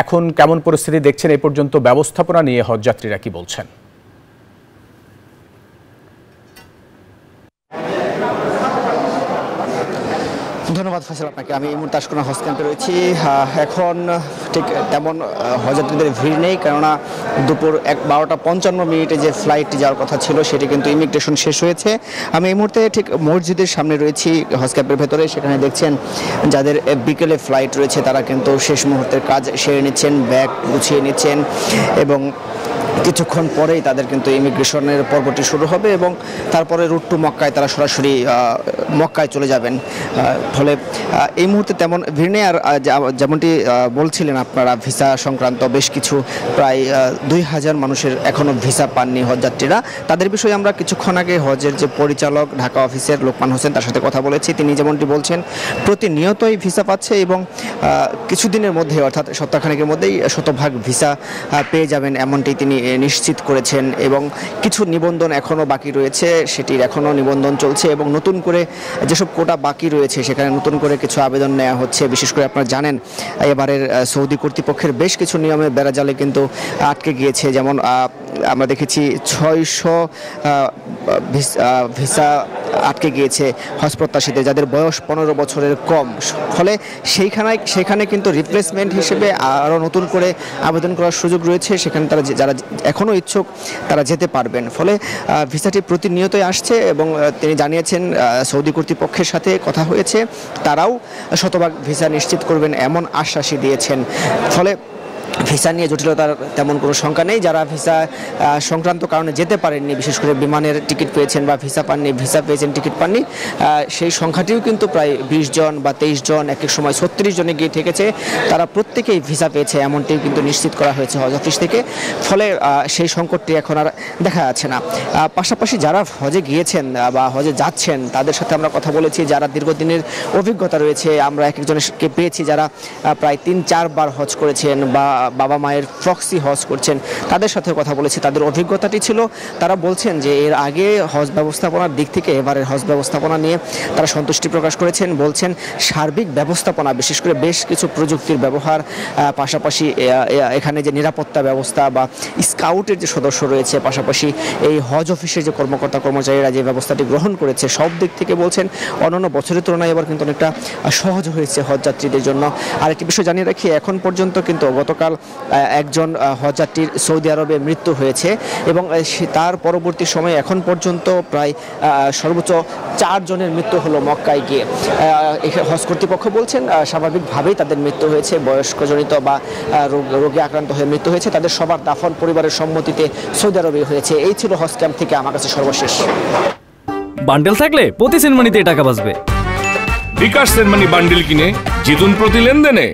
এখন কেমন পরিস্থিতি দেখছেন, এ পর্যন্ত ব্যবস্থাপনা নিয়ে হজযাত্রীরা কি বলছেন? ধন্যবাদ ফয়সাল আপনাকে। আমি এই মুহূর্তে আশকোনা হজ ক্যাম্পে রয়েছি। এখন ঠিক তেমন হজযাত্রীদের ভিড় নেই, কেননা দুপুর 12:55 যে ফ্লাইটটি যাওয়ার কথা ছিল সেটি কিন্তু ইমিগ্রেশন শেষ হয়েছে। আমি এই মুহূর্তে ঠিক মসজিদের সামনে রয়েছি হজ ক্যাম্পের ভেতরে। সেখানে দেখছেন যাদের বিকেলে ফ্লাইট রয়েছে তারা কিন্তু শেষ মুহূর্তের কাজ সেরে নিচ্ছেন, ব্যাগ গুছিয়ে নিচ্ছেন এবং কিছুক্ষণ পরেই তাদের কিন্তু ইমিগ্রেশনের পর্বটি শুরু হবে এবং তারপরে রুট টু মক্কায় তারা সরাসরি মক্কায় চলে যাবেন। ফলে এই মুহূর্তে তেমন ভিড় নেই। আর যেমনটি বলছিলেন আপনারা, ভিসা সংক্রান্ত বেশ কিছু প্রায় 2000 মানুষের এখনও ভিসা পাননি হজযাত্রীরা। তাদের বিষয়ে আমরা কিছুক্ষণ আগে হজের যে পরিচালক ঢাকা অফিসের লোকমান হোসেন তার সাথে কথা বলেছি। তিনি যেমনটি বলছেন প্রতিনিয়তই ভিসা পাচ্ছে এবং কিছুদিনের মধ্যে অর্থাৎ সপ্তাহখানেকের মধ্যেই শতভাগ ভিসা পেয়ে যাবেন এমনটি তিনি নিশ্চিত করেছেন। এবং কিছু নিবন্ধন এখনও বাকি রয়েছে, সেটির এখনও নিবন্ধন চলছে এবং নতুন করে যেসব কোটা বাকি রয়েছে সেখানে নতুন করে কিছু আবেদন নেওয়া হচ্ছে। বিশেষ করে আপনারা জানেন এবারের সৌদি কর্তৃপক্ষের বেশ কিছু নিয়মে বেড়াজালে কিন্তু আটকে গিয়েছে। যেমন আমরা দেখেছি 600 ভিসা আটকে গিয়েছে হজ প্রত্যাশীদের যাদের বয়স 15 বছরের কম। ফলে সেখানে কিন্তু রিপ্লেসমেন্ট হিসেবে আরও নতুন করে আবেদন করার সুযোগ রয়েছে। সেখানে তারা যারা এখনও ইচ্ছুক তারা যেতে পারবেন। ফলে ভিসাটি প্রতিনিয়তই আসছে এবং তিনি জানিয়েছেন সৌদি কর্তৃপক্ষের সাথে কথা হয়েছে, তারাও শতভাগ ভিসা নিশ্চিত করবেন এমন আশ্বাসই দিয়েছেন। ফলে ভিসা নিয়ে জটিলতার তেমন কোনো শঙ্কা নেই। যারা ভিসা সংক্রান্ত কারণে যেতে পারেননি, বিশেষ করে বিমানের টিকিট পেয়েছেন বা ভিসা পাননি, ভিসা পেয়েছেন টিকিট পাননি, সেই সংখ্যাটিও কিন্তু প্রায় 20 জন বা 23 জন, এক এক সময় 36 জনে গিয়ে থেকেছে। তারা প্রত্যেকেই ভিসা পেয়েছে এমনটি কিন্তু নিশ্চিত করা হয়েছে হজ অফিস থেকে। ফলে সেই সংকটটি এখন আর দেখা যাচ্ছে না। পাশাপাশি যারা হজে গিয়েছেন বা হজে যাচ্ছেন তাদের সাথে আমরা কথা বলেছি, যারা দীর্ঘদিনের অভিজ্ঞতা রয়েছে। আমরা এক একজনকে পেয়েছি যারা প্রায় 3-4 বার হজ করেছেন বা বাবা মায়ের প্রক্সি হজ করছেন, তাদের সাথে কথা বলেছি। তাদের অভিজ্ঞতাটি ছিল, তারা বলছেন যে এর আগে হজ ব্যবস্থাপনার দিক থেকে এবারের হজ ব্যবস্থাপনা নিয়ে তারা সন্তুষ্টি প্রকাশ করেছেন। বলছেন সার্বিক ব্যবস্থাপনা, বিশেষ করে বেশ কিছু প্রযুক্তির ব্যবহার, পাশাপাশি এখানে যে নিরাপত্তা ব্যবস্থা বা স্কাউটের যে সদস্য রয়েছে, পাশাপাশি এই হজ অফিসের যে কর্মকর্তা কর্মচারীরা যে ব্যবস্থাটি গ্রহণ করেছে, সব দিক থেকে বলছেন অন্যান্য বছরের তুলনায় এবার কিন্তু অনেকটা সহজ হয়েছে হজযাত্রীদের জন্য। আরেকটি বিষয় জানিয়ে রাখি, এখন পর্যন্ত কিন্তু গতকাল একজন হজযাত্রীর সৌদি আরবে মৃত্যু হয়েছে এবং তার পরবর্তী সময়ে এখন পর্যন্ত প্রায় সর্বোচ্চ 4 জনের মৃত্যু হলো মক্কায় গিয়ে। হজ কর্তৃপক্ষ বলছেন স্বাভাবিকভাবেই তাদের মৃত্যু হয়েছে, বয়স্কজনিত বা রোগে আক্রান্ত হয়ে মৃত্যু হয়েছে। তাদের সবার দাফন পরিবারের সম্মতিতে সৌদি আরবে হয়েছে। এই ছিল হজ ক্যাম্প থেকে আমার কাছে সর্বশেষ। বান্ডেল থাকলে প্রতি সেনমানিতে টাকা বাঁচবে। বিকাশ সেনমানি বান্ডেল কিনে জিতুন প্রতি লেনদেনে।